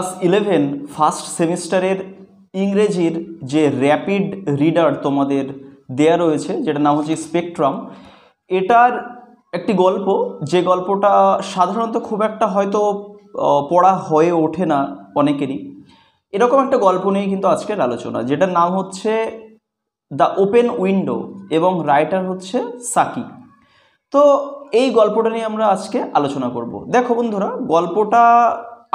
Class 11 first সেমিস্টারের ইংরেজির যে র্যাপিড রিডার তোমাদের দেয়া রয়েছে, যেটা নাম হচ্ছে স্পেকট্রাম, এটার একটি গল্প, যে গল্পটা সাধারণত খুব একটা হয়তো পড়া হয়ে ওঠে না অনেকেরই। এরকম একটা গল্প নিয়ে কিন্তু আজকের আলোচনা, যেটার নাম হচ্ছে দ্য ওপেন উইন্ডো এবং রাইটার হচ্ছে সাকি। তো এই গল্পটা নিয়ে আমরা আজকে আলোচনা করব। দেখো বন্ধুরা, গল্পটা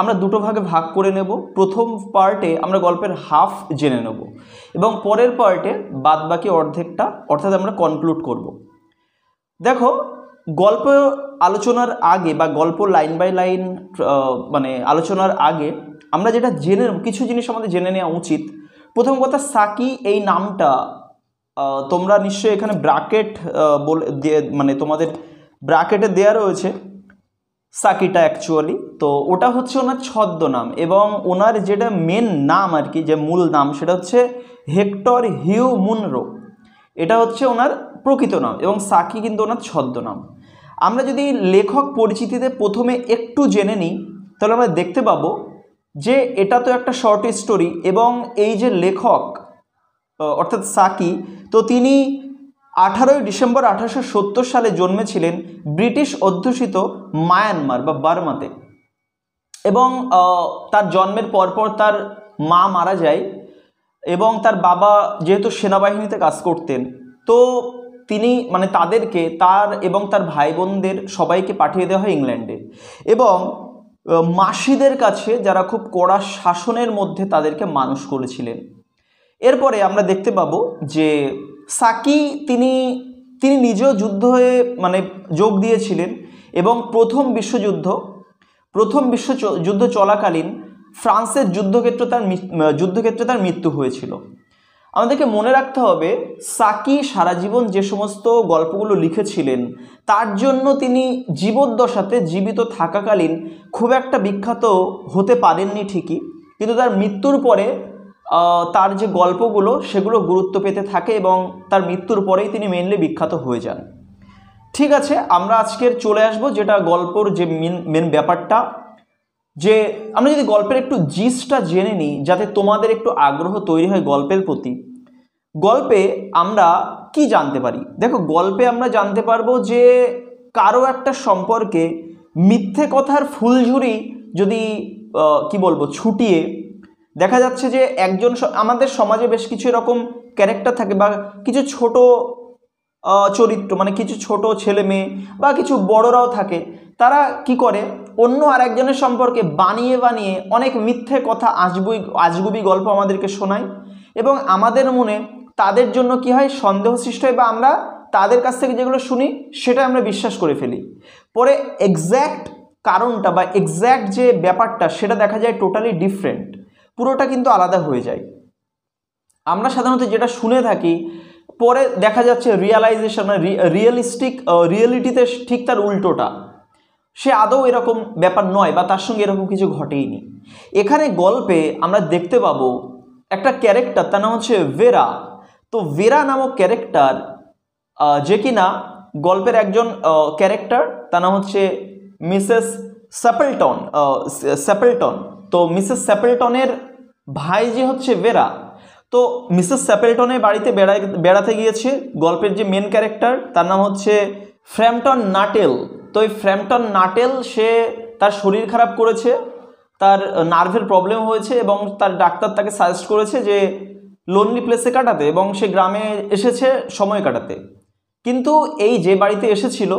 আমরা দুটো ভাগে ভাগ করে নেব। প্রথম পার্টে আমরা গল্পের হাফ জেনে নেব এবং পরের পার্টে বাদ বাকি অর্ধেকটা অর্থাৎ আমরা কনক্লুড করব। দেখো, গল্প আলোচনার আগে বা গল্প লাইন বাই লাইন মানে আলোচনার আগে আমরা যেটা কিছু জিনিস আমাদের জেনে নেওয়া উচিত। প্রথম কথা, সাকি এই নামটা তোমরা নিশ্চয়ই এখানে ব্র্যাকেট বলে মানে তোমাদের ব্র্যাকেটে দেয়া রয়েছে সাকিটা অ্যাকচুয়ালি। তো ওটা হচ্ছে ওনার ছদ্মনাম এবং ওনার যেটা মেন নাম আর কি, যে মূল নাম, সেটা হচ্ছে হেক্টর হিউ মুনরো। এটা হচ্ছে ওনার প্রকৃত নাম এবং সাকি কিন্তু ওনার ছদ্মনাম। আমরা যদি লেখক পরিচিতিতে প্রথমে একটু জেনে নিই, তাহলে আমরা দেখতে পাবো যে এটা তো একটা শর্ট স্টোরি এবং এই যে লেখক অর্থাৎ সাকি, তো তিনি 18ই ডিসেম্বর 1870 সালে জন্মেছিলেন ব্রিটিশ অধ্যুষিত মায়ানমার বা বার্মাতে। এবং তার জন্মের পরপর তার মা মারা যায় এবং তার বাবা যেহেতু সেনাবাহিনীতে কাজ করতেন, তো তিনি মানে তাদেরকে, তার এবং তার ভাই বোনদের সবাইকে পাঠিয়ে দেওয়া হয় ইংল্যান্ডে এবং মাসিদের কাছে, যারা খুব কড়া শাসনের মধ্যে তাদেরকে মানুষ করেছিলেন। এরপরে আমরা দেখতে পাবো যে সাকি তিনি নিজেও যুদ্ধে মানে যোগ দিয়েছিলেন এবং প্রথম বিশ্বযুদ্ধ চলাকালীন ফ্রান্সের যুদ্ধক্ষেত্রে তার মৃত্যু হয়েছিল। আমাদেরকে মনে রাখতে হবে, সাকি সারা জীবন যে সমস্ত গল্পগুলো লিখেছিলেন তার জন্য তিনি জীবদ্দশাতে জীবিত থাকাকালীন খুব একটা বিখ্যাত হতে পারেননি ঠিকই, কিন্তু তার মৃত্যুর পরে তার যে গল্পগুলো সেগুলো গুরুত্ব পেতে থাকে এবং তার মৃত্যুর পরেই তিনি মেনলি বিখ্যাত হয়ে যান। ঠিক আছে, আমরা আজকের চলে আসব যেটা গল্পর যে মেন ব্যাপারটা, যে আমরা যদি গল্পের একটু জিস্টটা জেনে নিই যাতে তোমাদের একটু আগ্রহ তৈরি হয় গল্পের প্রতি। গল্পে আমরা কি জানতে পারি? দেখো, গল্পে আমরা জানতে পারবো যে কারো একটা সম্পর্কে মিথ্যে কথার ফুলঝুরি যদি কি বলবো ছুটিয়ে দেখা যাচ্ছে যে একজন, আমাদের সমাজে বেশ কিছু এরকম ক্যারেক্টার থাকে বা কিছু ছোট চরিত্র, মানে কিছু ছোট ছেলে মেয়ে বা কিছু বড়রাও থাকে, তারা কি করে অন্য আরেকজনের সম্পর্কে বানিয়ে বানিয়ে অনেক মিথ্যে কথা, আজগুবি গল্প আমাদেরকে শোনায় এবং আমাদের মনে তাদের জন্য কি হয়, সন্দেহ সৃষ্টি হয় বা আমরা তাদের কাছ থেকে যেগুলো শুনি সেটা আমরা বিশ্বাস করে ফেলি। পরে এক্স্যাক্ট কারণটা বা এক্স্যাক্ট যে ব্যাপারটা সেটা দেখা যায় টোটালি ডিফারেন্ট, পুরোটা কিন্তু আলাদা হয়ে যায়। আমরা সাধারণত যেটা শুনে থাকি পরে দেখা যাচ্ছে রিয়েলাইজেশন, রিয়েলিটিতে ঠিক তার উল্টোটা, সে আদৌ এরকম ব্যাপার নয় বা তার সঙ্গে এরকম কিছু ঘটেইনি। এখানে গল্পে আমরা দেখতে পাবো একটা ক্যারেক্টার, তার নাম হচ্ছে ভেরা। তো ভেরা নামক ক্যারেক্টার, যে কিনা গল্পের একজন ক্যারেক্টার, তার নাম হচ্ছে মিসেস স্যাপেলটন। তো মিসেস স্যাপেলটনের ভাই যে হচ্ছে ভেরা, তো মিসেস স্যাপেলটনের বাড়িতে বেড়াতে গিয়েছে গল্পের যে মেন ক্যারেক্টার, তার নাম হচ্ছে ফ্র্যাম্পটন নাটেল। তো এই ফ্র্যাম্পটন নাটেল, সে তার শরীর খারাপ করেছে, তার নার্ভের প্রবলেম হয়েছে এবং তার ডাক্তার তাকে সাজেস্ট করেছে যে লোনলি প্লেসে কাটাতে, এবং সে গ্রামে এসেছে সময় কাটাতে। কিন্তু এই যে বাড়িতে এসেছিল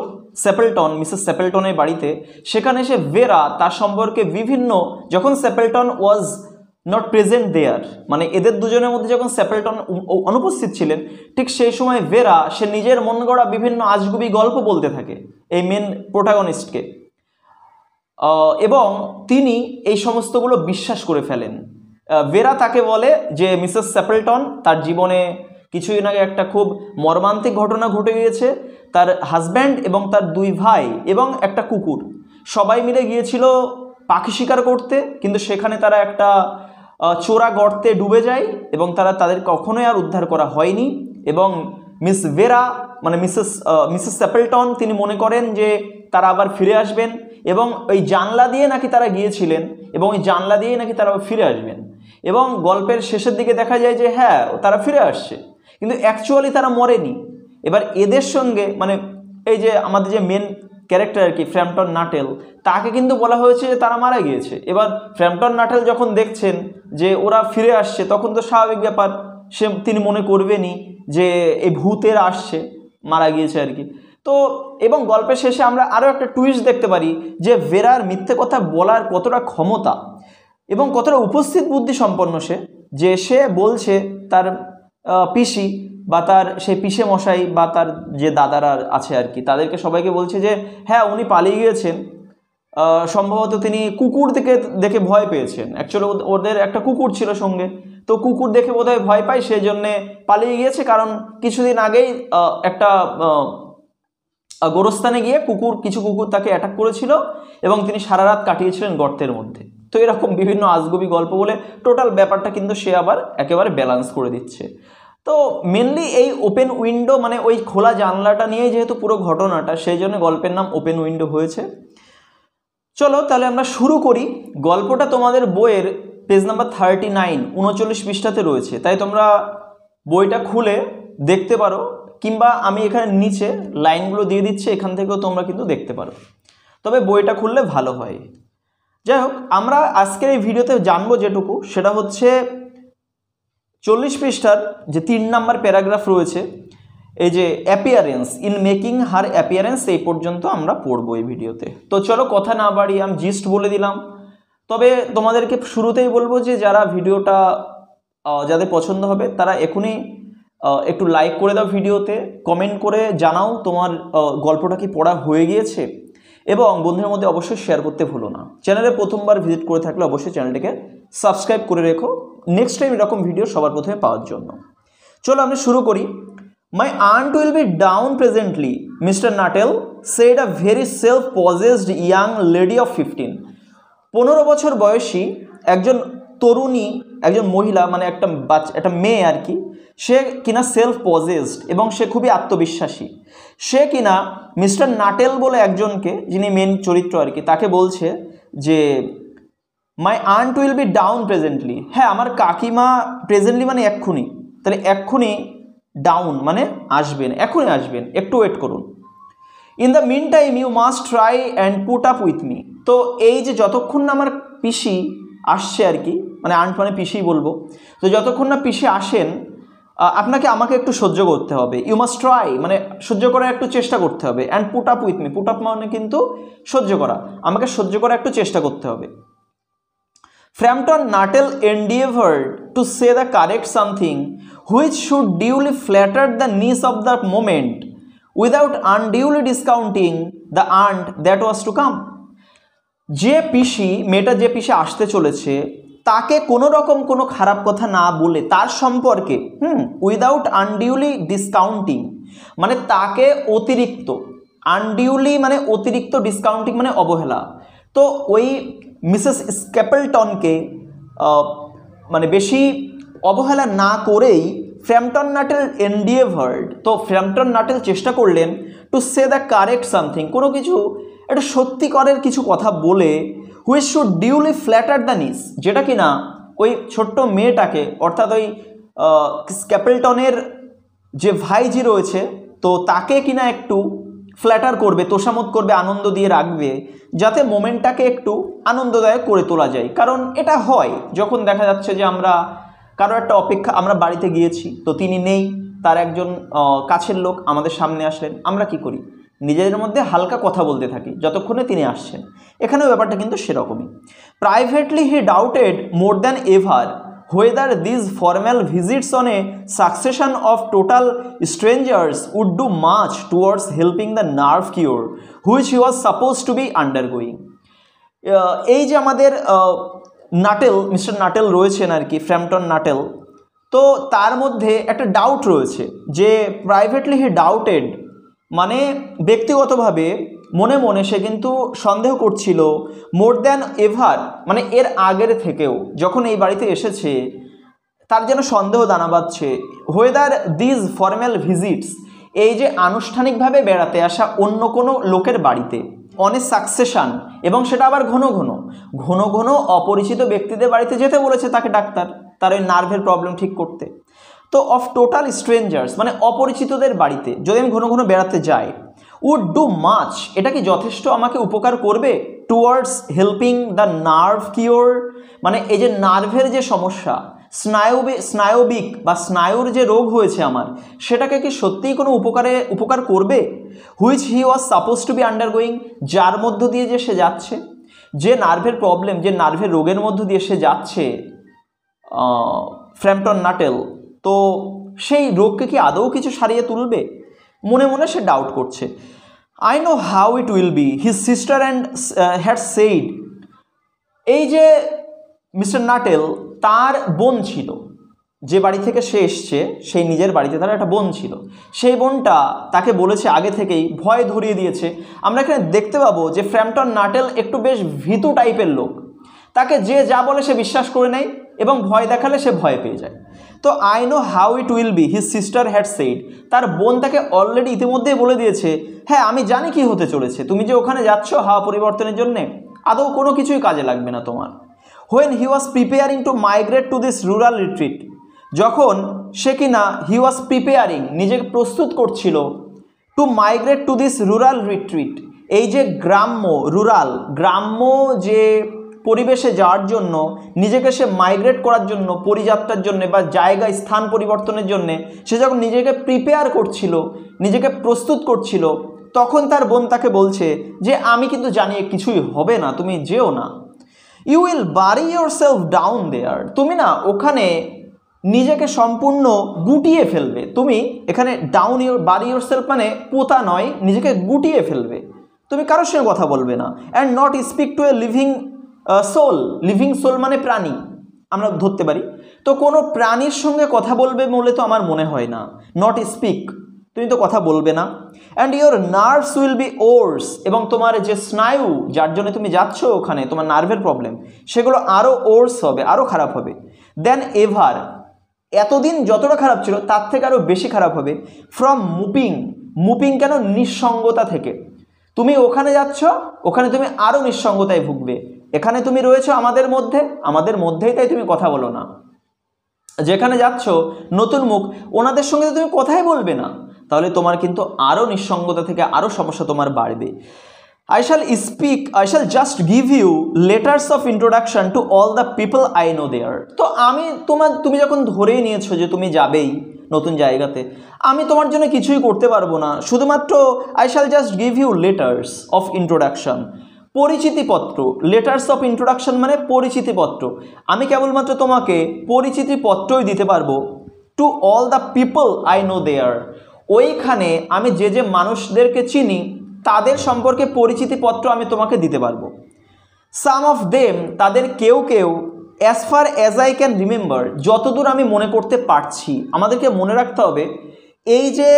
মিসেস স্যাপেলটনের বাড়িতে, সেখানে এসে ভেরা তার সম্পর্কে বিভিন্ন, যখন স্যাপেলটন ওয়াজ নট প্রেজেন্ট দেয়ার, মানে এদের দুজনের মধ্যে যখন স্যাপেলটন অনুপস্থিত ছিলেন, ঠিক সেই সময় ভেরা সে নিজের মন গড়া বিভিন্ন আজগুবি গল্প বলতে থাকে এই মেন প্রোটাগনিস্টকে এবং তিনি এই সমস্তগুলো বিশ্বাস করে ফেলেন। ভেরা তাকে বলে যে মিসেস স্যাপেলটন তার জীবনে কিছুদিন আগে একটা খুব মর্মান্তিক ঘটনা ঘটে গিয়েছে। তার হাজব্যান্ড এবং তার 2 ভাই এবং একটা কুকুর সবাই মিলে গিয়েছিল পাখি শিকার করতে, কিন্তু সেখানে তারা একটা চোরা গর্তে ডুবে যায় এবং তাদের কখনোই আর উদ্ধার করা হয়নি। এবং মিস ভেরা মানে মিসেস স্যাপেলটন তিনি মনে করেন যে তারা আবার ফিরে আসবেন এবং ওই জানলা দিয়ে নাকি তারা গিয়েছিলেন এবং ওই জানলা দিয়েই নাকি তারা ফিরে আসবেন এবং গল্পের শেষের দিকে দেখা যায় যে হ্যাঁ তারা ফিরে আসছে, কিন্তু অ্যাকচুয়ালি তারা মরেনি। এবার এদের সঙ্গে মানে এই যে আমাদের যে মেন ক্যারেক্টার আর কি ফ্র্যাম্পটন নাটেল, তাকে কিন্তু বলা হয়েছে যে তারা মারা গিয়েছে। এবার ফ্র্যাম্পটন নাটেল যখন দেখছেন যে ওরা ফিরে আসছে তখন তো স্বাভাবিক ব্যাপার, তিনি মনে করবেনই যে এই ভূতের আসছে, মারা গিয়েছে আর কি। তো এবং গল্পের শেষে আমরা আরও একটা টুইস্ট দেখতে পারি যে ভেরার মিথ্যে কথা বলার কতটা ক্ষমতা এবং কতটা উপস্থিত বুদ্ধি সম্পন্ন সে, যে সে বলছে তার পিসি বা তার সেই পিসে মশাই বা তার যে দাদারা আছে আর কি তাদেরকে সবাইকে বলছে যে হ্যাঁ উনি পালিয়ে গিয়েছেন, সম্ভবত তিনি কুকুর দেখে ভয় পেয়েছেন। অ্যাকচুয়ালি ওদের একটা কুকুর ছিল সঙ্গে, তো কুকুর দেখে বোধহয় ভয় পায়, সেই জন্যে পালিয়ে গিয়েছে। কারণ কিছুদিন আগেই একটা গোরস্থানে গিয়ে কিছু কুকুর তাকে অ্যাটাক করেছিল এবং তিনি সারা রাত কাটিয়েছিলেন গর্তের মধ্যে। তো এরকম বিভিন্ন আজগুবি গল্প বলে টোটাল ব্যাপারটা কিন্তু সে আবার একেবারে ব্যালেন্স করে দিচ্ছে। তো মেনলি এই ওপেন উইন্ডো মানে ওই খোলা জানলাটা নিয়েই যেহেতু পুরো ঘটনাটা, সেই জন্য গল্পের নাম ওপেন উইন্ডো হয়েছে। চলো তাহলে আমরা শুরু করি। গল্পটা তোমাদের বইয়ের পেজ নাম্বার 39 39 পৃষ্ঠাতে রয়েছে, তাই তোমরা বইটা খুলে দেখতে পারো, কিংবা আমি এখানে নিচে লাইনগুলো দিয়ে দিচ্ছি, এখান থেকেও তোমরা কিন্তু দেখতে পারো, তবে বইটা খুললে ভালো হয়। যাই হোক, আমরা আজকের এই ভিডিওতে জানবো যেটুকু, সেটা হচ্ছে 40 পৃষ্ঠার যে 3 নাম্বার প্যারাগ্রাফ রয়েছে, এই যে appearance, in making her appearance, এই পর্যন্ত আমরা পড়বো এই ভিডিওতে। তো চলো কথা না বাড়িয়ে আমি জিস্ট বলে দিলাম। তবে তোমাদেরকে শুরুতেই বলবো যে যারা ভিডিওটা যাদের পছন্দ হবে তারা এখনই একটু লাইক করে দাও ভিডিওতে, কমেন্ট করে জানাও তোমার গল্পটা কি পড়া হয়ে গিয়েছে, এবং বন্ধুদের মধ্যে অবশ্যই শেয়ার করতে ভুলো না। চ্যানেলে প্রথমবার ভিজিট করে থাকলে অবশ্যই চ্যানেলটিকে সাবস্ক্রাইব করে রেখো নেক্সট টাইম এরকম ভিডিও সবার প্রথমে পাওয়ার জন্য। চলো আমরা শুরু করি। My aunt will be down presently, Mr. Nuttall said a very self-possessed young lady of 15. 15 বছর বয়সী একজন তরুণী, একজন মহিলা, মানে একটা মেয়ে আর কি, সে কিনা সেলফ পজেসড এবং সে খুবই আত্মবিশ্বাসী। সে কিনা মিস্টার নাটেল বলে একজনকে, যিনি মেন চরিত্র আর কি, তাকে বলছে যে my aunt will be down presently. হ্যাঁ, আমার কাকিমা প্রেজেন্টলি মানে এক্ষুনি, তাহলে এক্ষুনি ডাউন মানে আসবেন, এখনই আসবেন, একটু ওয়েট করুন। In the meantime you must try and put up with me. তো এই যে যতক্ষণ না আমার পিসি আসছে আর কি, মানে আন্ট মানে পিসি বলবো, তো যতক্ষণ না পিসি আসেন আমাকে একটু সহ্য করতে হবে। ইউ মাস্ট ট্রাই মানে সহ্য করার একটু চেষ্টা করতে হবে, and put up with me, put up মানে কিন্তু সহ্য করা, আমাকে সহ্য করা একটু চেষ্টা করতে হবে। Frampton Nuttall endeavored to say the correct something which should duly flatter the niece of the moment without unduly discounting the aunt that was to come. যে পিসি, মেয়েটা যে পিসি আসতে চলেছে, তাকে কোনো রকম কোনো খারাপ কথা না বলে তার সম্পর্কে উইদাউট আনডিউলি ডিসকাউন্টিং মানে তাকে অতিরিক্ত, আনডিউলি মানে অতিরিক্ত, ডিসকাউন্টিং মানে অবহেলা। তো ওই মিসেস স্ক্যাপলটনকে মানে বেশি অবহেলা না করেই ফ্র্যাম্পটন নাটেল এন্ডিয়েভার্ড, তো ফ্র্যাম্পটন নাটেল চেষ্টা করলেন to say the correct something, কোনো কিছু একটা সত্যিকারের কিছু কথা বলে, which should duly platter the নিস, যেটা কিনা ওই ছোট্ট মেয়েটাকে, অর্থাৎ ওই স্ক্যাপলটনের যে ভাইজি রয়েছে, তো তাকে কিনা একটু ফ্ল্যাটার করবে, তোষামত করবে, আনন্দ দিয়ে রাখবে, যাতে মোমেন্টটাকে একটু আনন্দদায়ক করে তোলা যায়। কারণ এটা হয় যখন দেখা যাচ্ছে যে আমরা কারো একটা আমরা বাড়িতে গিয়েছি, তো তিনি নেই, তার একজন কাছের লোক আমাদের সামনে আসলেন, আমরা কি করি, নিজেদের মধ্যে হালকা কথা বলতে থাকি যতক্ষণে তিনি আসছেন। এখানেও ব্যাপারটা কিন্তু সেরকমই। Privately he doubted more than ever whether these formal visits on a succession of total strangers would do much towards helping the nerve cure which he was supposed to be undergoing. এই যে আমাদের নাটেল, mister নাটেল রয়েছেন আর কি, ফ্র্যাম্পটন নাটেল, তো তার মধ্যে একটা doubt রয়েছে যে প্রাইভেটলি হি ডাউটেড মানে ব্যক্তিগতভাবে মনে মনে সে কিন্তু সন্দেহ করছিল, মোর দ্যান এভার মানে এর আগের থেকেও, যখন এই বাড়িতে এসেছে তার যেন সন্দেহ দানা বাঁধছে, হোয়েদার দিজ ফর্মাল ভিজিটস, এই যে আনুষ্ঠানিকভাবে বেড়াতে আসা অন্য কোনো লোকের বাড়িতে, অন এ সাকসেশন, এবং সেটা আবার ঘন ঘন ঘন ঘন অপরিচিত ব্যক্তিদের বাড়িতে যেতে বলেছে তাকে ডাক্তার, তার ওই নার্ভের প্রবলেম ঠিক করতে। তো অফ টোটাল স্ট্রেঞ্জার্স, মানে অপরিচিতদের বাড়িতে যদি আমি ঘন ঘন বেড়াতে যাই, উড ডু মাচ, এটা কি যথেষ্ট আমাকে উপকার করবে, towards helping the nerve cure, মানে এই যে নার্ভের যে সমস্যা, স্নায়বিক বা স্নায়ুর যে রোগ হয়েছে আমার, সেটাকে কি সত্যিই কোনো উপকার করবে, which he was suppose to be undergoing, যার মধ্য দিয়ে যে সে যাচ্ছে, যে নার্ভের প্রবলেম, যে নার্ভের রোগের মধ্য দিয়ে সে যাচ্ছে ফ্র্যাম্পটন নাটেল, তো সেই রোগকে কি আদৌ কিছু সারিয়ে তুলবে, মনে মনে সে ডাউট করছে। I know how it will be, his sister and had said, এই যে মিস্টার নাটেল, তার বোন ছিল, যে বাড়ি থেকে সে এসছে সেই নিজের বাড়িতে তার একটা বোন ছিল, সেই বোনটা তাকে বলেছে আগে থেকেই, ভয় ধরিয়ে দিয়েছে। আমরা এখানে দেখতে পাবো যে ফ্র্যাম্পটন নাটেল একটু বেশ ভীতু টাইপের লোক, তাকে যে যা বলে সে বিশ্বাস করে নেয় এবং ভয় দেখালে সে ভয় পেয়ে যায়। তো I know how it will be, his sister had said, তার বোন তাকে অলরেডি ইতিমধ্যেই বলে দিয়েছে, হ্যাঁ আমি জানি কি হতে চলেছে, তুমি যে ওখানে যাচ্ছ হাওয়া পরিবর্তনের জন্যে, আদৌ কোনো কিছুই কাজে লাগবে না তোমার। When he was preparing two migrate to this rural retreat, যখন সে কিনা হি ওয়াজ প্রিপেয়ারিং, নিজেকে প্রস্তুত করছিল, two migrate to this rural retreat, এই যে গ্রাম্য যে পরিবেশে যাওয়ার জন্য, নিজেকে সে মাইগ্রেট করার জন্য, পরিযাত্রার জন্য বা জায়গা স্থান পরিবর্তনের জন্য সে যখন নিজেকে প্রিপেয়ার করছিল, নিজেকে প্রস্তুত করছিল, তখন তার বোন তাকে বলছে যে আমি কিন্তু জানি কিছুই হবে না, তুমি যেও না। You will bury yourself down there, তুমি না ওখানে নিজেকে সম্পূর্ণ গুটিয়ে ফেলবে। তুমি এখানে বারি ইয়োর সেলফ মানে পোতা নয়, নিজেকে গুটিয়ে ফেলবে, তুমি কারোর সঙ্গে কথা বলবে না। And not speak to a living soul মানে প্রাণী আমরা ধরতে পারি, তো কোনো প্রাণীর সঙ্গে কথা বলবে বলে তো আমার মনে হয় না, নট স্পিক, তুমি তো কথা বলবে না। And your nerves will be worse, এবং তোমার যে স্নায়ু যার জন্য তুমি যাচ্ছ ওখানে, তোমার নার্ভের প্রবলেম, সেগুলো আরও ওর্স হবে, আরও খারাপ হবে। দেন এভার, এতদিন যতটা খারাপ ছিল তার থেকে আরও বেশি খারাপ হবে। ফ্রম মুপিং কেন, নিঃসঙ্গতা থেকে, তুমি ওখানে যাচ্ছ, ওখানে তুমি আরও নিঃসঙ্গতায় ভুগবে। এখানে তুমি রয়েছো আমাদের মধ্যেই, তাই তুমি কথা বলো না। যেখানে যাচ্ছ নতুন মুখ, ওনাদের সঙ্গে তো তুমি কথাই বলবে না, তাহলে তোমার কিন্তু আরও নিঃসঙ্গতা থেকে আরও সমস্যা তোমার বাড়বে। I shall just give you letters of introduction to all the people I know there. তো তুমি যখন ধরেই নিয়েছো যে তুমি যাবেই নতুন জায়গাতে, আমি তোমার জন্য কিছুই করতে পারবো না, শুধুমাত্র I shall just give you letters of introduction, পরিচিতিপত্র। লেটার্স অফ ইন্ট্রোডাকশন মানে পরিচিতিপত্র, আমি কেবলমাত্র তোমাকে পরিচিতিপত্রই দিতে পারবো। To all the people I know there, ওইখানে আমি যে মানুষদেরকে চিনি তাদের সম্পর্কে পরিচিতিপত্র আমি তোমাকে দিতে পারবো। সাম অফ দেম, তাদের কেউ as far as I can remember, যতদূর আমি মনে করতে পারছি। আমাদেরকে মনে রাখতে হবে এই যে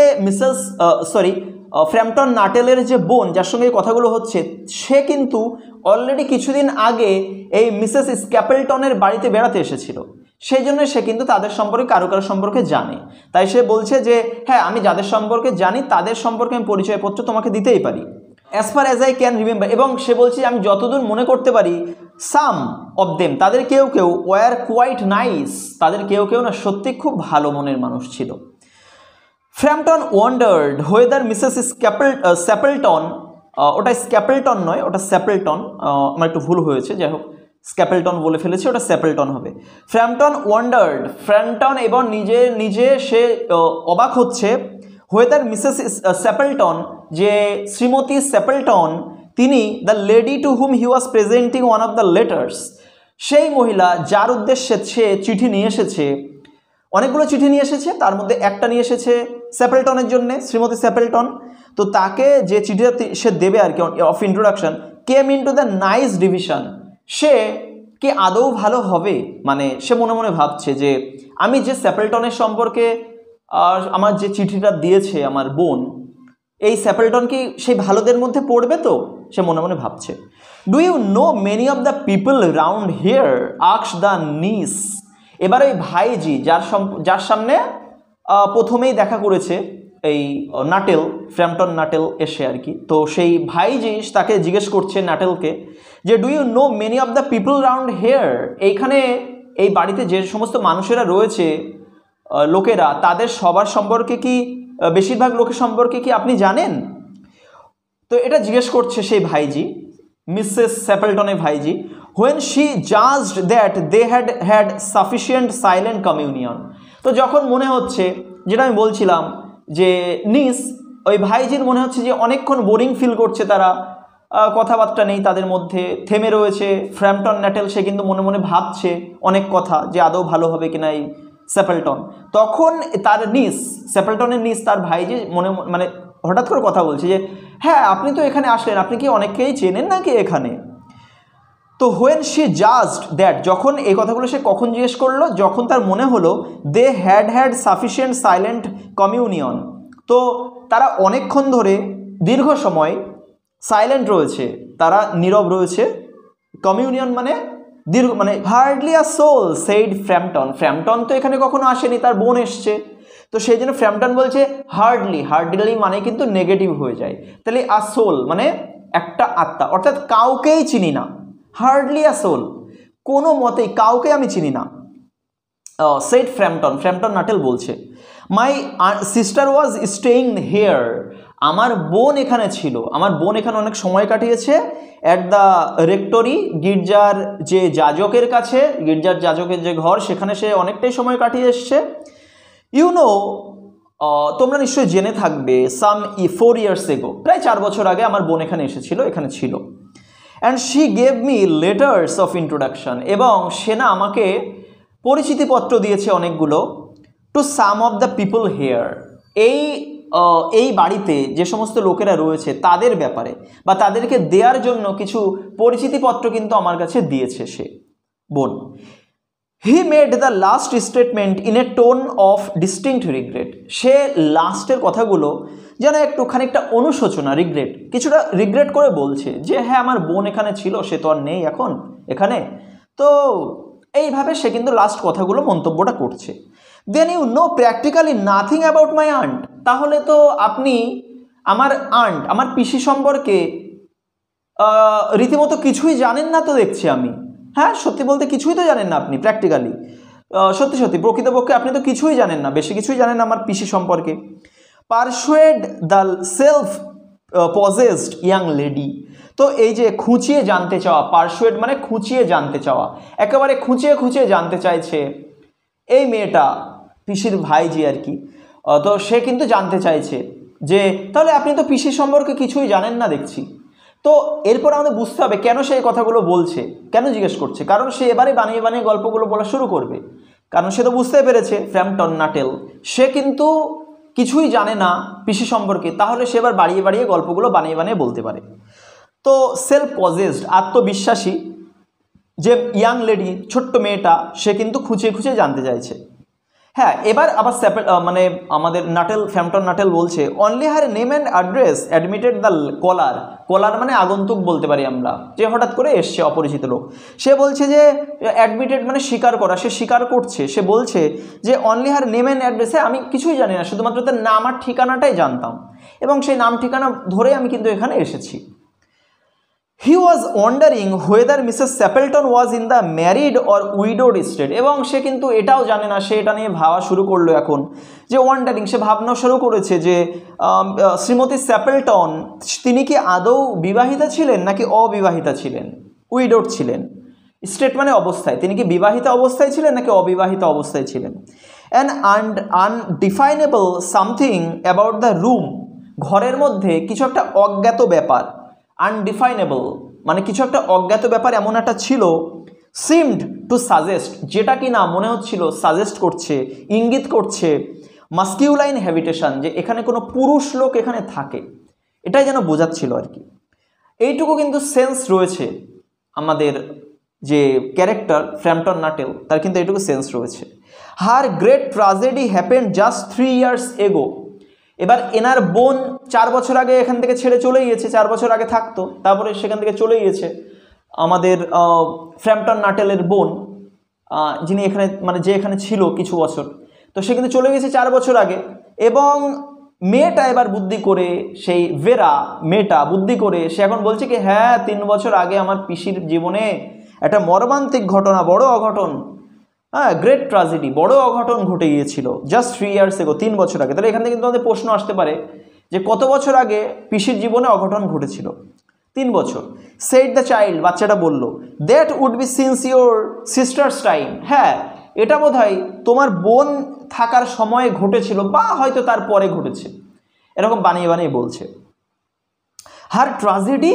ফ্র্যাম্পটন নাটেলের যে বোন যার সঙ্গে এই কথাগুলো হচ্ছে, সে কিন্তু অলরেডি কিছুদিন আগে এই মিসেস স্ক্যাপেলটনের বাড়িতে বেড়াতে এসেছিল, সেই জন্য সে কিন্তু তাদের সম্পর্কে কারো সম্পর্কে জানে। তাই সে বলছে যে হ্যাঁ আমি যাদের সম্পর্কে জানি তাদের সম্পর্কে আমি পরিচয়পত্র তোমাকে দিতেই পারি। As far as I can remember, এবং সে বলছে আমি যতদূর মনে করতে পারি, সাম অফ দেম, তাদের কেউ ওয়ার কোয়াইট নাইস, তাদের কেউ না সত্যি খুব ভালো মনের মানুষ ছিল। ফ্র্যাম্পটন ওয়ান্ডার্ড হোয়েদার মিসেস স্যাপেলটন, ওটা স্ক্যাপেলটন নয়, ওটা স্যাপেলটন, আমার একটু ভুল হয়েছে, যাই হোক স্ক্যাপেলটন বলে ফেলেছি, ওটা স্যাপেলটন হবে। ফ্র্যাম্পটন ওয়ান্ডার্ড, ফ্র্যাম্পটন এবং নিজে সে অবাক হচ্ছে, হোয়েদার মিসেস স্যাপেলটন, যে শ্রীমতী স্যাপেলটন, তিনি the lady to whom he was presenting one of the letters, সেই মহিলা যার উদ্দেশ্যে সে চিঠি নিয়ে এসেছে, অনেকগুলো চিঠি নিয়ে এসেছে, তার মধ্যে একটা নিয়ে এসেছে স্যাপেলটনের জন্য, শ্রীমতী স্যাপেলটন। তো তাকে যে চিঠিটা সে দেবে আর কি of introduction, came into the nice division, সে কি আদৌ ভালো হবে, মানে সে মনে মনে ভাবছে যে আমি যে স্যাপেলটনের সম্পর্কে আমার যে চিঠিটা দিয়েছে আমার বোন, এই স্যাপেলটন কি সেই ভালোদের মধ্যে পড়বে, তো সে মনে মনে ভাবছে। Do you know many of the people round here, asked the niece, এবার ওই ভাইজি যার সামনে প্রথমেই দেখা করেছে এই নাটেল, ফ্র্যাম্পটন নাটেল এসে আর কি। তো সেই ভাইজি তাকে জিজ্ঞেস করছে নাটেলকে যে do you know many of the people round here, এইখানে এই বাড়িতে যে সমস্ত মানুষেরা রয়েছে, লোকেরা, তাদের সবার সম্পর্কে কি, বেশিরভাগ লোকের সম্পর্কে কি আপনি জানেন? তো এটা জিজ্ঞেস করছে সেই ভাইজি, মিসেস স্যাপেলটনের ভাইজি, when she judged that they had sufficient silent communion. তো যখন মনে হচ্ছে, যেটা আমি বলছিলাম যে ওই ভাইজির মনে হচ্ছে যে অনেকক্ষণ বোরিং ফিল করছে তারা, কথাবার্তা নেই তাদের মধ্যে, থেমে রয়েছে। ফ্র্যাম্পটন নাটেল সে কিন্তু মনে মনে ভাবছে অনেক কথা, যে আদৌ ভালো হবে কিনা এই স্যাপেলটন। তখন তার স্যাপেলটনের তার ভাইজি মানে হঠাৎ করে কথা বলছে যে হ্যাঁ আপনি তো এখানে আসলেন, আপনি কি অনেককেই চেনেন নাকি এখানে? তো হোয়েন শি জাজড দ্যাট, যখন এই কথাগুলো সে কখন জিজ্ঞেস করলো, যখন তার মনে হলো they had sufficient silent communion, তো তারা অনেকক্ষণ ধরে, দীর্ঘ সময় সাইলেন্ট রয়েছে, তারা নীরব রয়েছে। কমিউনিয়ন মানে দীর্ঘ, মানে হার্ডলি আ সোল সেইড ফ্র্যাম্পটন তো এখানে কখনো আসেনি, তার বোন এসছে। তো সেই জন্য ফ্র্যাম্পটন বলছে হার্ডলি মানে কিন্তু নেগেটিভ হয়ে যায়, তাহলে আ সোল মানে একটা আত্মা, অর্থাৎ কাউকেই চিনি না। হার্ডলি আ সোল, কোনো মতেই কাউকে আমি চিনি না। সেইড ফ্র্যাম্পটন নাটেল বলছে my sister was staying here, আমার বোন এখানে ছিল, আমার বোন এখানে অনেক সময় কাটিয়েছে অ্যাট দ্য রেক্টরি, গির্জার যে যাজকের কাছে, গির্জার যাজকের যে ঘর, সেখানে সে অনেকটাই সময় কাটিয়ে এসছে। তোমরা নিশ্চয়ই জেনে থাকবে, সাম 4 years ago, প্রায় 4 বছর আগে আমার বোন এখানে এসেছিল, এখানে ছিল। And she gave me letters of introduction, এবং সে না আমাকে পরিচিতিপত্র দিয়েছে অনেকগুলো, to some of the people here, এই বাড়িতে যে সমস্ত লোকেরা রয়েছে তাদের ব্যাপারে, বা তাদেরকে দেওয়ার জন্য কিছু পরিচিতিপত্র কিন্তু আমার কাছে দিয়েছে সে বোন। He made the last statement in a tone of distinct regret, সে লাস্টের কথাগুলো যেন একটু খানিকটা অনুশোচনা, কিছুটা রিগ্রেট করে বলছে যে হ্যাঁ আমার বোন এখানে ছিল, সে তো আর নেই এখন এখানে। তো এইভাবে সে কিন্তু লাস্ট কথাগুলো, মন্তব্যটা করছে। Then you know practically nothing about my aunt, তাহলে তো আপনি আমার পিসি সম্পর্কে রীতিমতো কিছুই জানেন না তো দেখছি আমি। হ্যাঁ, সত্যি বলতে কিছুই তো জানেন না আপনি, প্র্যাকটিক্যালি সত্যি প্রকৃতপক্ষে আপনি তো কিছুই জানেন না, বেশি কিছুই জানেন না আমার পিসি সম্পর্কে। Persuaded the self possessed young lady, তো এই যে খুঁচিয়ে জানতে চাওয়া, পারসুয়েড মানে খুঁচিয়ে জানতে চাওয়া, একেবারে খুঁচিয়ে জানতে চাইছে এই মেয়েটা, পিসির ভাইজি আর কি। তো সে কিন্তু জানতে চাইছে যে তাহলে আপনি তো পিসির সম্পর্কে কিছুই জানেন না দেখছি। তো এরপর আমাদের বুঝতে হবে কেন সে এই কথাগুলো বলছে, কেন জিজ্ঞেস করছে, কারণ সে এবারে বানিয়ে গল্পগুলো বলা শুরু করবে। কারণ সে তো বুঝতে পেরেছে ফ্র্যাম্পটন নাটেল সে কিন্তু কিছুই জানে না পিসি সম্পর্কে, তাহলে সে এবার বাড়িয়ে গল্পগুলো বানিয়ে বলতে পারে। তো সেলফ পজেসড, আত্মবিশ্বাসী যে ইয়াং লেডি, ছোট্ট মেয়েটা, সে কিন্তু খুঁচিয়ে জানতে চাইছে। হ্যাঁ, এবার আবার মানে আমাদের ফ্র্যাম্পটন নাটেল বলছে only her name and address admitted the caller মানে আগন্তুক বলতে পারি আমরা, যে হঠাৎ করে এসছে অপরিচিত লোক। সে বলছে যে অ্যাডমিটেড মানে স্বীকার করা, সে স্বীকার করছে, সে বলছে যে অনলি হার নেম অ্যান্ড অ্যাড্রেসে আমি কিছুই জানি না, শুধুমাত্র তার নাম আর ঠিকানাটাই জানতাম, এবং সেই নাম ঠিকানা ধরে আমি কিন্তু এখানে এসেছি। He was wondering whether Mrs Sappleton was in the married or widowed state, এবং সে কিন্তু এটাও জানে না, সে এটা নিয়ে ভাবা শুরু করলো এখন, যে ওয়ান্ডারিং, সে ভাবনা শুরু করেছে যে শ্রীমতী স্যাপেলটন তিনি কি আদৌ বিবাহিতা ছিলেন নাকি অবিবাহিতা ছিলেন, উইডোড ছিলেন, স্টেট মানে অবস্থায়, তিনি কি বিবাহিতা অবস্থায় ছিলেন নাকি অবিবাহিত অবস্থায় ছিলেন। And undefinable something about the room, ঘরের মধ্যে কিছু একটা অজ্ঞাত ব্যাপার, আনডিফাইনেবল মানে কিছু একটা অজ্ঞাত ব্যাপার এমন একটা ছিল, সিমড টু সাজেস্ট, যেটা কি না মনে হচ্ছিল সাজেস্ট করছে, ইঙ্গিত করছে মাস্কিউলাইন হ্যাবিটেশন, যে এখানে কোনো পুরুষ লোক এখানে থাকে, এটাই যেন বোঝাচ্ছিল আর কি। এইটুকু কিন্তু সেন্স রয়েছে আমাদের যে ক্যারেক্টার ফ্র্যাম্পটন নাটেল, তার কিন্তু এইটুকু সেন্স রয়েছে। Her great tragedy happened just 3 years ago, এবার এনার বোন 4 বছর আগে এখান থেকে ছেড়ে চলে গিয়েছে, 4 বছর আগে থাকতো, তারপরে সেখান থেকে চলে গিয়েছে আমাদের ফ্র্যাম্পটন নাটেলের বোন, যিনি এখানে মানে যে এখানে ছিল কিছু বছর, তো সে কিন্তু চলে গেছে 4 বছর আগে। এবং মেয়েটা এবার বুদ্ধি করে, সেই ভেরা মেয়েটা বুদ্ধি করে সে এখন বলছে কি হ্যাঁ 3 বছর আগে আমার পিসির জীবনে একটা মর্মান্তিক ঘটনা, বড় অঘটন, হ্যাঁ গ্রেট ট্র্যাজেডি, বড় অঘটন ঘটে গিয়েছিল জাস্ট 3 ইয়ার্স এগো, 3 বছর আগে। তাহলে এখান থেকে কিন্তু আমাদের প্রশ্ন আসতে পারে যে কত বছর আগে পিসির জীবনে অঘটন ঘটেছিল? 3 বছর। সেড দ্য চাইল্ড, বাচ্চাটা বলল, that would be since your sister's time, হ্যাঁ এটা বোধহয় তোমার বোন থাকার সময়ে ঘটেছিল বা হয়তো তার পরে ঘটেছে, এরকম বানিয়ে বানিয়ে বলছে। হার ট্র্যাজেডি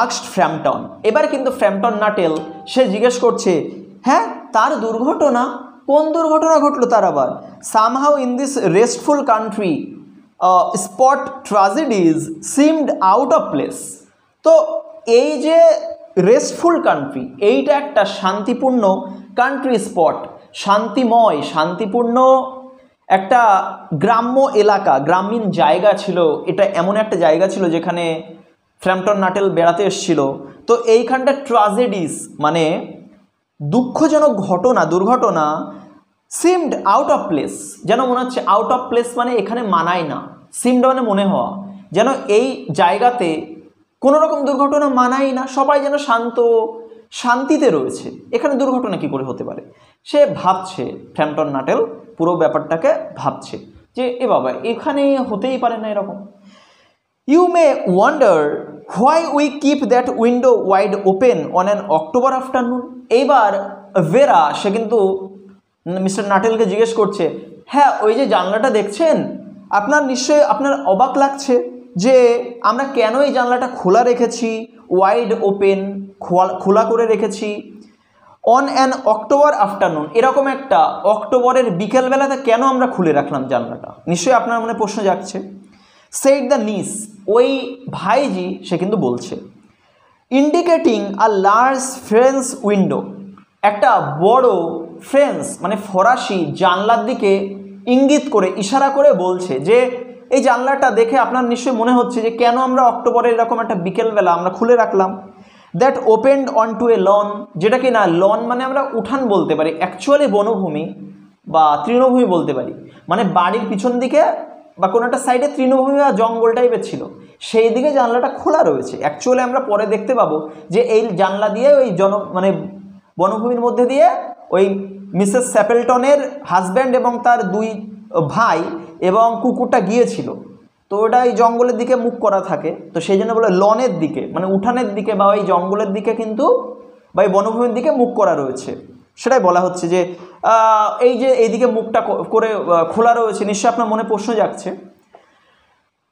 আস্কড ফ্র্যাম্পটন, এবার কিন্তু ফ্র্যাম্পটন নাটেল সে জিজ্ঞেস করছে হ্যাঁ তার দুর্ঘটনা, কোন দুর্ঘটনা ঘটলো তার আবার? Somehow in this restful country spot tragedies seemed out of place. তো এই যে রেস্টফুল কান্ট্রি, এইটা একটা শান্তিপূর্ণ কান্ট্রি স্পট, শান্তিময় শান্তিপূর্ণ একটা গ্রাম্য এলাকা, গ্রামীণ জায়গা ছিল, এটা এমন একটা জায়গা ছিল যেখানে ফ্র্যাম্পটন নাটেল বেড়াতে এসেছিল। তো এইখানটা ট্র্যাজেডিস মানে দুঃখজনক ঘটনা, দুর্ঘটনা, সিমড আউট অফ প্লেস, যেন মনে হচ্ছে আউট অফ প্লেস মানে এখানে মানায় না, সিমড মানে মনে হওয়া, যেন এই জায়গাতে কোনো রকম দুর্ঘটনা মানায় না, সবাই যেন শান্ত শান্তিতে রয়েছে, এখানে দুর্ঘটনা কি করে হতে পারে? সে ভাবছে, ফ্র্যাম্পটন নাটেল পুরো ব্যাপারটাকে ভাবছে যে এ বাবা এখানে হতেই পারে না এরকম। You may wonder why we keep that window wide open on an October afternoon. এইবার ভেরা সে কিন্তু মিস্টার নাটেলকে জিজ্ঞেস করছে হ্যাঁ ওই যে জানলাটা দেখছেন, আপনার নিশ্চয়ই আপনার অবাক লাগছে যে আমরা কেন এই জানলাটা খোলা রেখেছি, ওয়াইড ওপেন খোলা করে রেখেছি, অন অ্যান অক্টোবর আফটারনুন, এরকম একটা অক্টোবরের বিকেলবেলাতে কেন আমরা খুলে রাখলাম জানলাটা, নিশ্চয়ই আপনার মনে প্রশ্ন জাগছে। সেড দ্য নিস, ওই ভাইজি সে কিন্তু বলছে, indicating a large French window, একটা বড় ফ্রেঞ্চ মানে ফরাসি জানলার দিকে ইঙ্গিত করে ইশারা করে বলছে যে এই জানলাটা দেখে আপনার নিশ্চয়ই মনে হচ্ছে যে কেন আমরা অক্টোবরের এরকম একটা বিকেলবেলা আমরা খুলে রাখলাম। That opened on to a lawn, যেটা কি না লন মানে আমরা উঠান বলতে পারি, অ্যাকচুয়ালি বনভূমি বা তৃণভূমি বলতে পারি, মানে বাড়ির পিছন দিকে বা কোনো একটা সাইডে তৃণভূমি বা জঙ্গল টাইপের ছিল, সেই দিকে জানলাটা খোলা রয়েছে। অ্যাকচুয়ালি আমরা পরে দেখতে পাবো যে এই জানলা দিয়ে ওই মানে বনভূমির মধ্যে দিয়ে ওই মিসেস স্যাপেলটনের হাজব্যান্ড এবং তার 2 ভাই এবং কুকুরটা গিয়েছিল। তো ওটা এই জঙ্গলের দিকে মুখ করা থাকে, তো সেই জন্য বলে লনের দিকে মানে উঠানের দিকে বা ওই জঙ্গলের দিকে কিন্তু বা এই বনভূমির দিকে মুখ করা রয়েছে, সেটাই বলা হচ্ছে যে এই যে এইদিকে মুখটা করে খোলা রয়েছে। নিশ্চয়ই আপনার মনে প্রশ্ন জাগছে।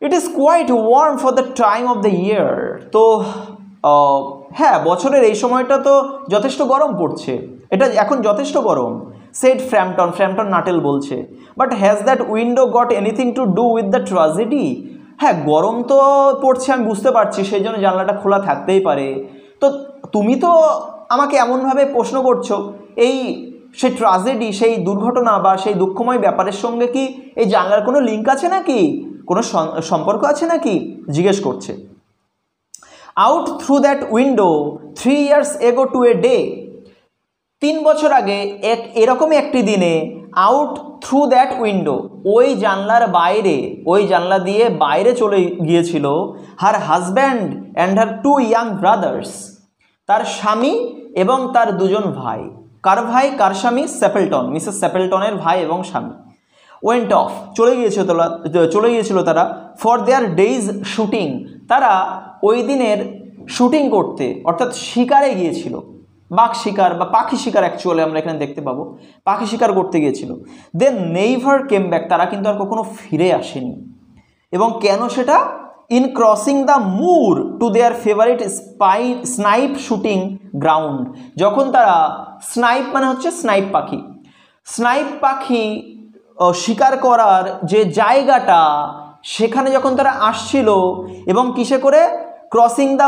It is quite warm for the time of the year, তো হ্যাঁ বছরের এই সময়টা তো যথেষ্ট গরম পড়ছে, এটা এখন যথেষ্ট গরম। সেড ফ্র্যাম্পটন নাটেল বলছে, but has that window goat anything to do with the tragedy, হ্যাঁ গরম তো পড়ছে আমি বুঝতে পারছি, সেই জন্য জানলাটা খোলা থাকতেই পারে, তো তুমি তো আমাকে এমনভাবে প্রশ্ন করছো এই সেই ট্র্যাজেডি, সেই দুর্ঘটনা বা সেই দুঃখময় ব্যাপারের সঙ্গে কি এই জানলার কোনো লিঙ্ক আছে নাকি, কোনো সম্পর্ক আছে নাকি জিজ্ঞেস করছে। Out through that window 3 years ago to a day, 3 বছর আগে এরকমই একটি দিনে আউট থ্রু দ্যাট উইন্ডো, ওই জানলার বাইরে, ওই জানলা দিয়ে বাইরে চলে গিয়েছিল her husband and her 2 young brothers, তার স্বামী এবং তার 2 জন ভাই। কার ভাই কার স্বামী? স্যাপেলটন, মিসেস স্যাপেলটনের ভাই এবং স্বামী। ওয়েন্ট অফ, চলে গিয়েছিল তারা ফর দেয়ার ডেইজ শুটিং, তারা ওই দিনের শুটিং করতে অর্থাৎ শিকারে গিয়েছিল, বাঘ শিকার বা পাখি শিকার অ্যাকচুয়ালি আমরা এখানে দেখতে পাবো, পাখি শিকার করতে গিয়েছিল। দেন নেইভার কেম ব্যাক, তারা কিন্তু আর কখনো ফিরে আসেনি। এবং কেন সেটা? In crossing the moor to their favourite snipe shooting ground, যখন তারা স্নাইপ মানে হচ্ছে স্নাইপ পাখি, স্নাইপ পাখি শিকার করার যে জায়গাটা সেখানে যখন তারা আসছিল এবং কিসে করে? ক্রসিং দ্য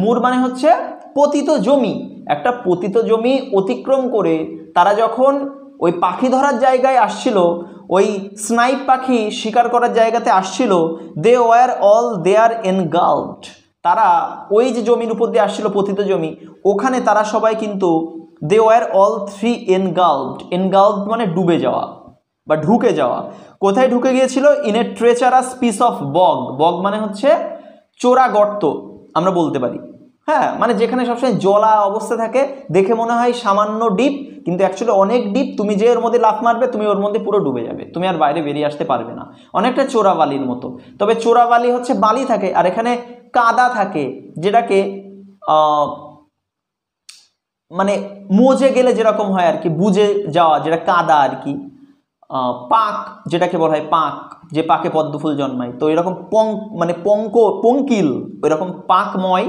মুর মানে হচ্ছে পতিত জমি, একটা পতিত জমি অতিক্রম করে তারা যখন ওই পাখি ধরার জায়গায় আসছিল, ওই স্নাইপ পাখি শিকার করার জায়গাতে আসছিল, দে ওয়ার অল দেয়ার এনগালভড, তারা ওই যে জমির উপর দিয়ে আসছিল পতিত জমি, ওখানে তারা সবাই কিন্তু দে ওয়ার অল 3 এনগালভড, এনগালভড মানে ডুবে যাওয়া বা ঢুকে যাওয়া, কোথায় ঢুকে গিয়েছিল? In a treacherous piece of bog. Bog মানে হচ্ছে চোরা গর্ত আমরা বলতে পারি। হ্যাঁ, মানে যেখানে সবসময় জলা অবস্থা থাকে, দেখে মনে হয় সামান্য ডিপ, কিন্তু অ্যাকচুয়ালি অনেক ডিপ। তুমি যে ওর মধ্যে লাফ মারবে তুমি ওর মধ্যে পুরো ডুবে যাবে, তুমি আর বাইরে বেরিয়ে আসতে পারবে না। অনেকটা চোরা বালির মতো। তবে চোরা বালি হচ্ছে বালি থাকে, আর এখানে কাদা থাকে, যেটাকে মানে মজে গেলে যেরকম হয় আর কি, বুঝে যাওয়া, যেটা কাদা আর কি। পাক যেটাকে বলা হয় পাক, যে পাকে পদ্মফুল জন্মায়, তো এরকম মানে পঙ্কিল, ওইরকম পাকময়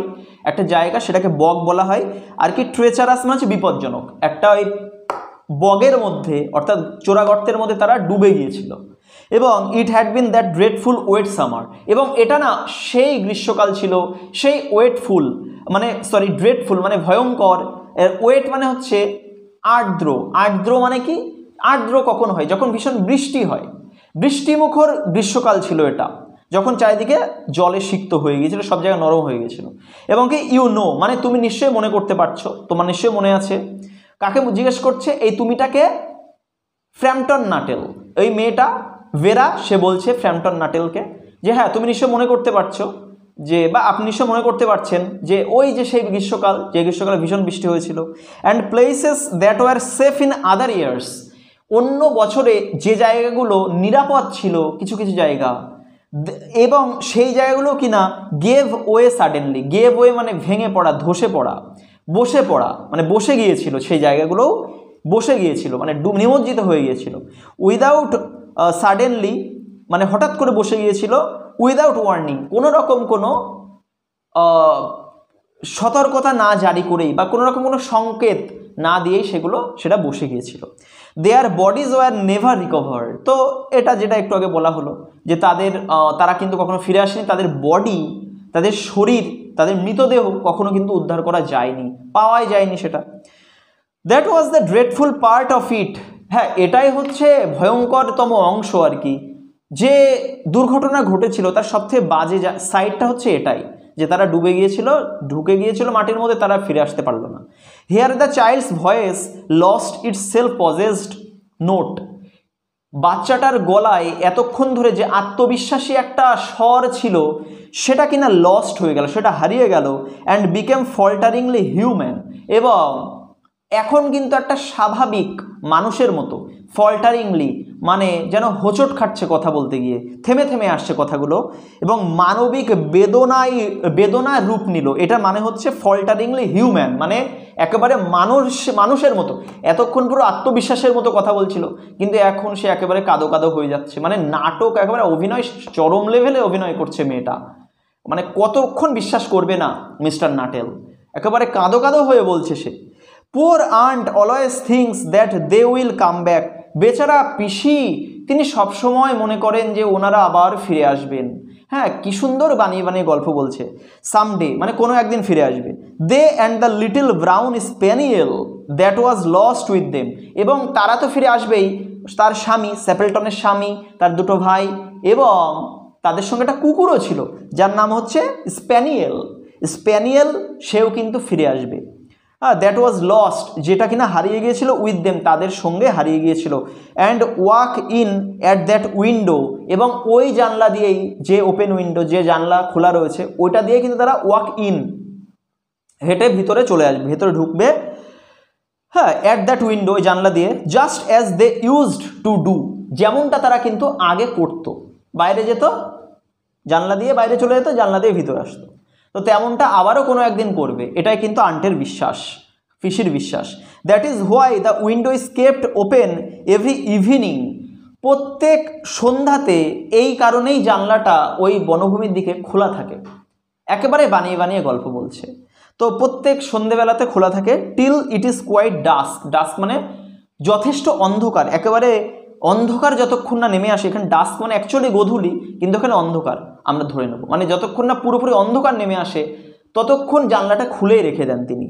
একটা জায়গা, সেটাকে বগ বলা হয় আর কি। ট্রেচারাস মানে হচ্ছে বিপজ্জনক। একটা ওই বগের মধ্যে অর্থাৎ চোরাগর্তের মধ্যে তারা ডুবে গিয়েছিল। এবং it had been that dreadful wet summer, এবং এটা না সেই গ্রীষ্মকাল ছিল, সেই ওয়েটফুল মানে সরি ড্রেডফুল মানে ভয়ঙ্কর, ওয়েট মানে হচ্ছে আর্দ্র। আর্দ্র মানে কি? আর্দ্র কখন হয়? যখন ভীষণ বৃষ্টি হয়। বৃষ্টিমুখর গ্রীষ্মকাল ছিল এটা, যখন চারিদিকে জলে সিক্ত হয়ে গিয়েছিল, সব জায়গায় নরম হয়ে গিয়েছিল। এবং কি মানে তুমি নিশ্চয়ই মনে করতে পারছো, তোমার নিশ্চয়ই মনে আছে। কাকে জিজ্ঞেস করছে? এই তুমিটাকে ফ্র্যাম্পটন নাটেল, ওই মেয়েটা ভেরা, সে বলছে ফ্র্যাম্পটন নাটেলকে যে হ্যাঁ তুমি নিশ্চয় মনে করতে পারছো যে, বা আপনি নিশ্চয় মনে করতে পারছেন যে ওই যে সেই গ্রীষ্মকাল, যে গ্রীষ্মকালে ভীষণ বৃষ্টি হয়েছিল। And places that were safe in other years, অন্য বছরে যে জায়গাগুলো নিরাপদ ছিল, কিছু কিছু জায়গা, এবং সেই জায়গাগুলো কিনা gave way suddenly. Gave way মানে ভেঙে পড়া, ধসে পড়া, বসে পড়া, মানে বসে গিয়েছিল, সেই জায়গাগুলোও বসে গিয়েছিল, মানে নিমজ্জিত হয়ে গিয়েছিল। উইদাউট সাডেনলি মানে হঠাৎ করে বসে গিয়েছিল। উইদাউট ওয়ার্নিং, কোনো রকম কোনো সতর্কতা না জারি করেই বা কোনো রকম কোনো সংকেত না দিয়েই সেটা বসে গিয়েছিল। দেয়ার বডিজ ওয়ার নেভার রিকভার। তো এটা যেটা একটু আগে বলা হলো যে তারা কিন্তু কখনো ফিরে আসেনি, তাদের বডি, তাদের শরীর, তাদের মৃতদেহ কখনো কিন্তু উদ্ধার করা যায়নি, পাওয়াই যায়নি সেটা। That was the dreadful part of it. হ্যাঁ, এটাই হচ্ছে ভয়ঙ্করতম অংশ আর কি। যে দুর্ঘটনা ঘটেছিল তার সবথেকে বাজে সাইডটা হচ্ছে এটাই, যে তারা ডুবে গিয়েছিল, ঢুকে গিয়েছিল মাটির মধ্যে, তারা ফিরে আসতে পারলো না। Here the child's voice lost its self possessed note. বাচ্চাটার গলায় এতক্ষণ ধরে যে আত্মবিশ্বাসী একটা স্বর ছিল, সেটা কিনা লস্ট হয়ে গেল, সেটা হারিয়ে গেল। অ্যান্ড বিকেম ফল্টারিংলি হিউম্যান, এবং এখন কিন্তু একটা স্বাভাবিক মানুষের মতো। ফল্টারিংলি মানে যেন হোঁচট খাচ্ছে কথা বলতে গিয়ে, থেমে থেমে আসছে কথাগুলো, এবং মানবিক বেদনার রূপ নিল। এটা মানে হচ্ছে ফল্টারিংলি হিউম্যান, মানে একেবারে মানুষের মতো। এতক্ষণ পুরো আত্মবিশ্বাসের মতো কথা বলছিল, কিন্তু এখন সে একেবারে কাঁদো কাঁদো হয়ে যাচ্ছে। মানে নাটক, একেবারে অভিনয় চরম লেভেলে অভিনয় করছে মেয়েটা। মানে কতক্ষণ বিশ্বাস করবে না মিস্টার নাটেল, একেবারে কাঁদো কাঁদো হয়ে বলছে সে। Poor aunt always thinks that they will come back. বেচারা পিসি, তিনি সবসময় মনে করেন যে ওনারা আবার ফিরে আসবেন। হ্যাঁ, কি সুন্দর বানিয়ে বানিয়ে গল্প বলছে। সামডে মানে কোনো একদিন ফিরে আসবে। They and the little brown spaniel that was lost with them. এবং তারা তো ফিরে আসবেই, তার স্বামী, স্যাপেলটনের স্বামী, তার দুটো ভাই, এবং তাদের সঙ্গে একটা কুকুরও ছিল যার নাম হচ্ছে স্প্যানিয়েল। স্প্যানিয়েল সেও কিন্তু ফিরে আসবে। দ্যাট ওয়াজ লস্ট, যেটা কিনা হারিয়ে গিয়েছিল, উইথ দেম তাদের সঙ্গে হারিয়ে গিয়েছিল। And walk in at that window, এবং ওই জানলা দিয়েই, যে ওপেন উইন্ডো, যে জানলা খোলা রয়েছে, ওইটা দিয়ে কিন্তু তারা ওয়াক ইন, হেঁটে ভিতরে চলে আসবে, ভেতরে ঢুকবে। হ্যাঁ, অ্যাট দ্যাট উইন্ডো, ওই জানলা দিয়ে, just as they used to do, যেমনটা তারা কিন্তু আগে করতো। বাইরে যেত, জানলা দিয়ে বাইরে চলে যেত, জানলা দিয়ে ভিতরে আসতো, তো তেমনটা আবারও কোনো একদিন করবে, এটাই কিন্তু আন্টের বিশ্বাস, পিসির বিশ্বাস। That is why the window is kept open every evening. প্রত্যেক সন্ধ্যাতে এই কারণেই জানলাটা ওই বনভূমির দিকে খোলা থাকে। একেবারে বানিয়ে বানিয়ে গল্প বলছে। তো প্রত্যেক সন্ধেবেলাতে খোলা থাকে, till it is quite dusk. Dusk মানে যথেষ্ট অন্ধকার, একেবারে অন্ধকার যতক্ষণ না নেমে আসে। এখানে ডাস্ক মানে অ্যাকচুয়ালি গোধূলি, কিন্তু এখানে অন্ধকার আমরা ধরে নেব, মানে যতক্ষণ না পুরোপুরি অন্ধকার নেমে আসে ততক্ষণ জানলাটা খুলেই রেখে দেন তিনি।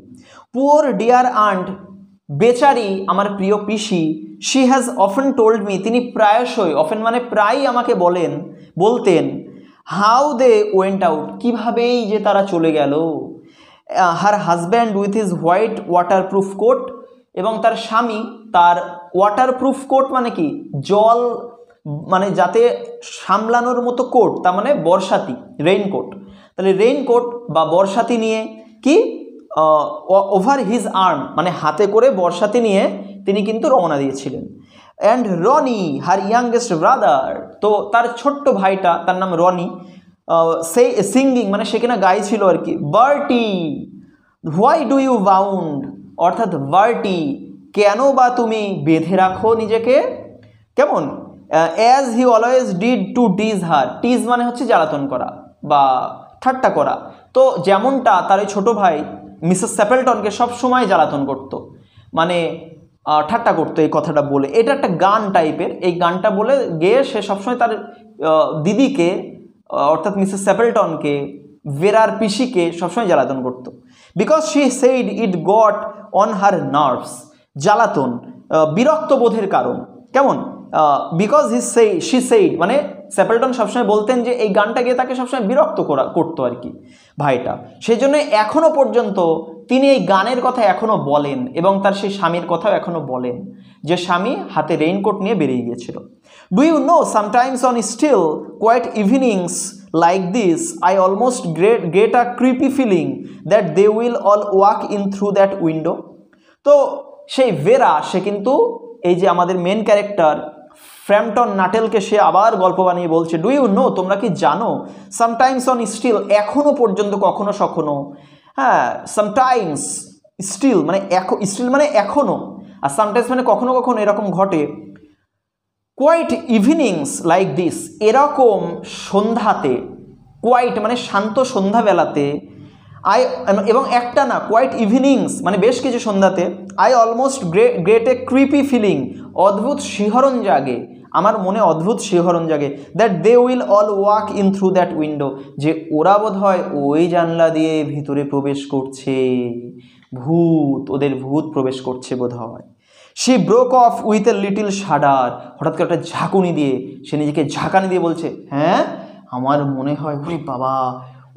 পুয়ার ডিয়ার আন্ট, বেচারি আমার প্রিয় পিসি, she has often told me, তিনি প্রায়শই, অফেন মানে প্রায়ই আমাকে বলতেন, হাউ দে ওয়েন্ট আউট, কীভাবেই যে তারা চলে গেল। Her husband with his white waterproof coat, এবং তার স্বামী তার ওয়াটারপ্রুফ কোট মানে কি, জল মানে যাতে সামলানোর মতো কোট, তার মানে বর্ষাতি, রেইনকোট। তাহলে রেইনকোট বা বর্ষাতি নিয়ে কি ওভার হিজ আর্ম, মানে হাতে করে বর্ষাতি নিয়ে তিনি কিন্তু রওনা দিয়েছিলেন। And Ronnie her youngest brother, তো তার ছোট্ট ভাইটা, তার নাম রনি, সেই সিঙ্গিং মানে সে কিনা গাইছিল আর কি, Bertie why do you bound, অর্থাৎ বার্টি কেন বা তুমি বেঁধে রাখো নিজেকে, কেমন, as he always did to tease her, tease মানে হচ্ছে জ্বালাতন করা বা ঠাট্টা করা। তো যেমনটা তার ওই ছোটো ভাই মিসেস স্যাপেলটনকে সবসময় জ্বালাতন করতো, মানে ঠাট্টা করতো এই কথাটা বলে। এটা একটা গান টাইপের, এই গানটা বলে গেয়ে সে সবসময় তার দিদিকে অর্থাৎ মিসেস স্যাপেলটনকে, ভেরার পিসিকে সবসময় জ্বালাতন করতো। Because she said it got on her nerves, জ্বালাতন বিরক্ত বোধের কারণ, কেমন, বিকজ শি সেইড মানে স্যাপেলটন সবসময় বলতেন যে এই গানটা গিয়ে তাকে সবসময় বিরক্ত করতো আর কি ভাইটা। সেই জন্য এখনও পর্যন্ত তিনি এই গানের কথা এখনও বলেন এবং তার সেই স্বামীর কথাও এখনও বলেন, যে স্বামী হাতে রেইনকোট নিয়ে বেরিয়ে গিয়েছিল। Do you know sometimes on still quiet evenings like this I almost get a creepy feeling that they will all walk in through that window. তো সেই ভেরা, সে কিন্তু এই যে আমাদের মেন ক্যারেক্টার ফ্র্যাম্পটন নাটেলকে সে আবার গল্প বানিয়ে বলছে, ডু ইউ নো, তোমরা কি জানো, সামটাইমস অন স্টিল, এখনও পর্যন্ত, কখনো সখনো, হ্যাঁ, সামটাইমস স্টিল মানে স্টিল মানে এখনও, আর সামটাইমস মানে কখনো কখনো এরকম ঘটে, কোয়াইট ইভিনিংস লাইক দিস, এরকম সন্ধ্যাতে, কোয়াইট মানে শান্ত সন্ধ্যাবেলাতে, এবং একটা না, কোয়াইট ইভিনিংস মানে বেশ কিছু সন্ধ্যাতে, I almost great a creepy feeling, অদ্ভুত শিহরণ জাগে, আমার মনে অদ্ভুত শিহরণ জাগে, that they will all walk in through that window, যে ওরা বোধ হয় ওই জানলা দিয়ে ভিতরে প্রবেশ করছে, ভূত, ওদের ভূত প্রবেশ করছে বোধ হয়। She broke off with a little shudder, হঠাৎ করে একটা ঝাঁকুনি দিয়ে, সে নিজেকে ঝাঁকানি দিয়ে বলছে, হ্যাঁ আমার মনে হয় ওরে বাবা,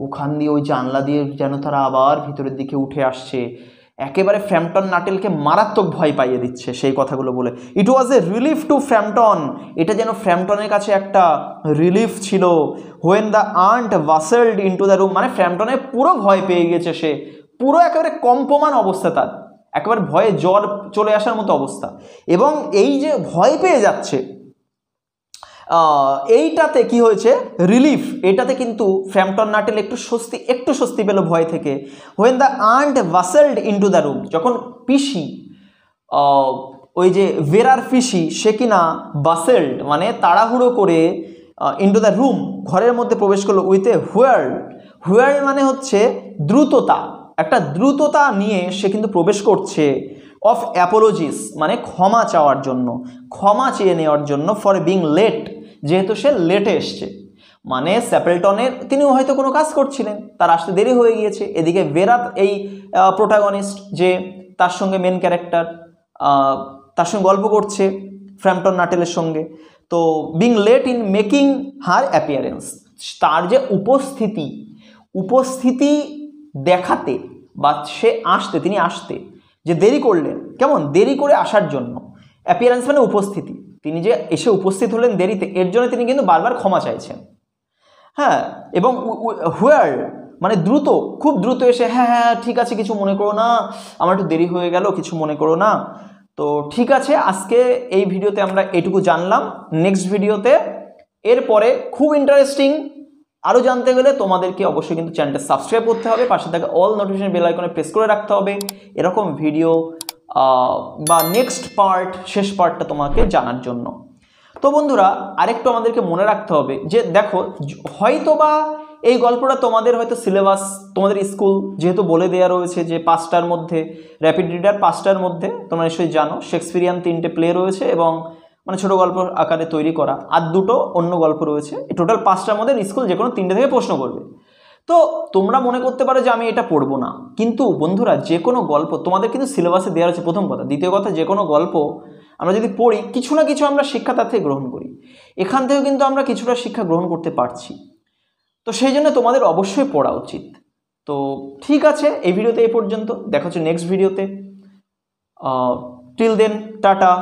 ওখান দিয়ে ওই জানলা দিয়ে যেন তারা আবার ভিতরের দিকে উঠে আসছে। একেবারে ফ্র্যাম্পটন নাটেলকে মারাত্মক ভয় পাইয়ে দিচ্ছে সেই কথাগুলো বলে। ইট ওয়াজ এ রিলিফ টু ফ্র্যাম্পটন, এটা যেন ফ্র্যাম্পটনের কাছে একটা রিলিফ ছিল। When the aunt bustled into the room, মানে ফ্র্যাম্পটনে পুরো ভয় পেয়ে গেছে, সে পুরো একেবারে কম্পমান অবস্থা, তার একেবারে ভয়ে জ্বর চলে আসার মতো অবস্থা। এবং এই যে ভয় পেয়ে যাচ্ছে, এইটাতে কি হয়েছে, রিলিফ, এটাতে কিন্তু ফ্র্যাম্পটন নাটেল একটু স্বস্তি পেল ভয় থেকে। When the aunt bustled into the room, যখন পিসি, ওই যে ভেরার পিসি, সে কিনা ভাসেলড মানে তাড়াহুড়ো করে ইনটু দ্য রুম, ঘরের মধ্যে প্রবেশ করলো, উইথ এ হুয়ার্ড মানে হচ্ছে দ্রুততা, একটা দ্রুততা নিয়ে সে কিন্তু প্রবেশ করছে, অফ অ্যাপোলজিস মানে ক্ষমা চাওয়ার জন্য, ক্ষমা চেয়ে নেওয়ার জন্য, ফর বিং লেট, যেহেতু সে লেটে এসছে, মানে স্যাপেলটনের তিনিও হয়তো কোনো কাজ করছিলেন, তার আসতে দেরি হয়ে গিয়েছে। এদিকে ভেরাত এই প্রোটাগনিস্ট, যে তার সঙ্গে মেন ক্যারেক্টার, তার সঙ্গে গল্প করছে ফ্র্যাম্পটন নাটেলের সঙ্গে, তো being late in making her appearance, তার যে উপস্থিতি দেখাতে বা সে আসতে, তিনি আসতে যে দেরি করলেন, কেমন, দেরি করে আসার জন্য, অ্যাপিয়ারেন্স মানে উপস্থিতি, তিনি যে এসে উপস্থিত হলেন দেরিতে, এর জন্য তিনি কিন্তু বারবার ক্ষমা চাইছেন, হ্যাঁ। এবং হুয়ার মানে দ্রুত, খুব দ্রুত এসে, হ্যাঁ হ্যাঁ ঠিক আছে, কিছু মনে করো না, আমার একটু দেরি হয়ে গেল, কিছু মনে করো না। তো ঠিক আছে, আজকে এই ভিডিওতে আমরা এটুকু জানলাম। নেক্সট ভিডিওতে এরপরে খুব ইন্টারেস্টিং আরও জানতে গেলে তোমাদেরকে অবশ্যই কিন্তু চ্যানেলটা সাবস্ক্রাইব করতে হবে, পাশে থাকা অল নোটিফিকেশন বেল আইকনে প্রেস করে রাখতে হবে, এরকম ভিডিও বা নেক্সট পার্ট, শেষ পার্টটা তোমাকে জানার জন্য। তো বন্ধুরা, আরেকটু আমাদেরকে মনে রাখতে হবে যে দেখো, হয়তো বা এই গল্পটা তোমাদের হয়তো সিলেবাস, তোমাদের স্কুল যেহেতু বলে দেওয়া রয়েছে যে 5টার মধ্যে র্যাপিড রিডার, 5টার মধ্যে তোমরা নিশ্চয়ই জানো শেক্সপিয়ারিয়ান 3টে প্লে রয়েছে, এবং মানে ছোটো গল্প আকারে তৈরি করা, আর 2টো অন্য গল্প রয়েছে। এই টোটাল 5টার মধ্যে স্কুল যে কোনো 3টে থেকে প্রশ্ন করবে। তো তোমরা মনে করতে পারো যে আমি এটা পড়বো না, কিন্তু বন্ধুরা যে কোনো গল্প তোমাদের কিন্তু সিলেবাসে দেওয়া আছে, প্রথম কথা। দ্বিতীয় কথা, যে কোনো গল্প আমরা যদি পড়ি, কিছু না কিছু আমরা শিক্ষা তার থেকে গ্রহণ করি, এখান থেকেও কিন্তু আমরা কিছুটা শিক্ষা গ্রহণ করতে পারছি। তো সেই জন্য তোমাদের অবশ্যই পড়া উচিত। তো ঠিক আছে, এই ভিডিওতে এই পর্যন্ত, দেখা হচ্ছে নেক্সট ভিডিওতে। Till then, tata.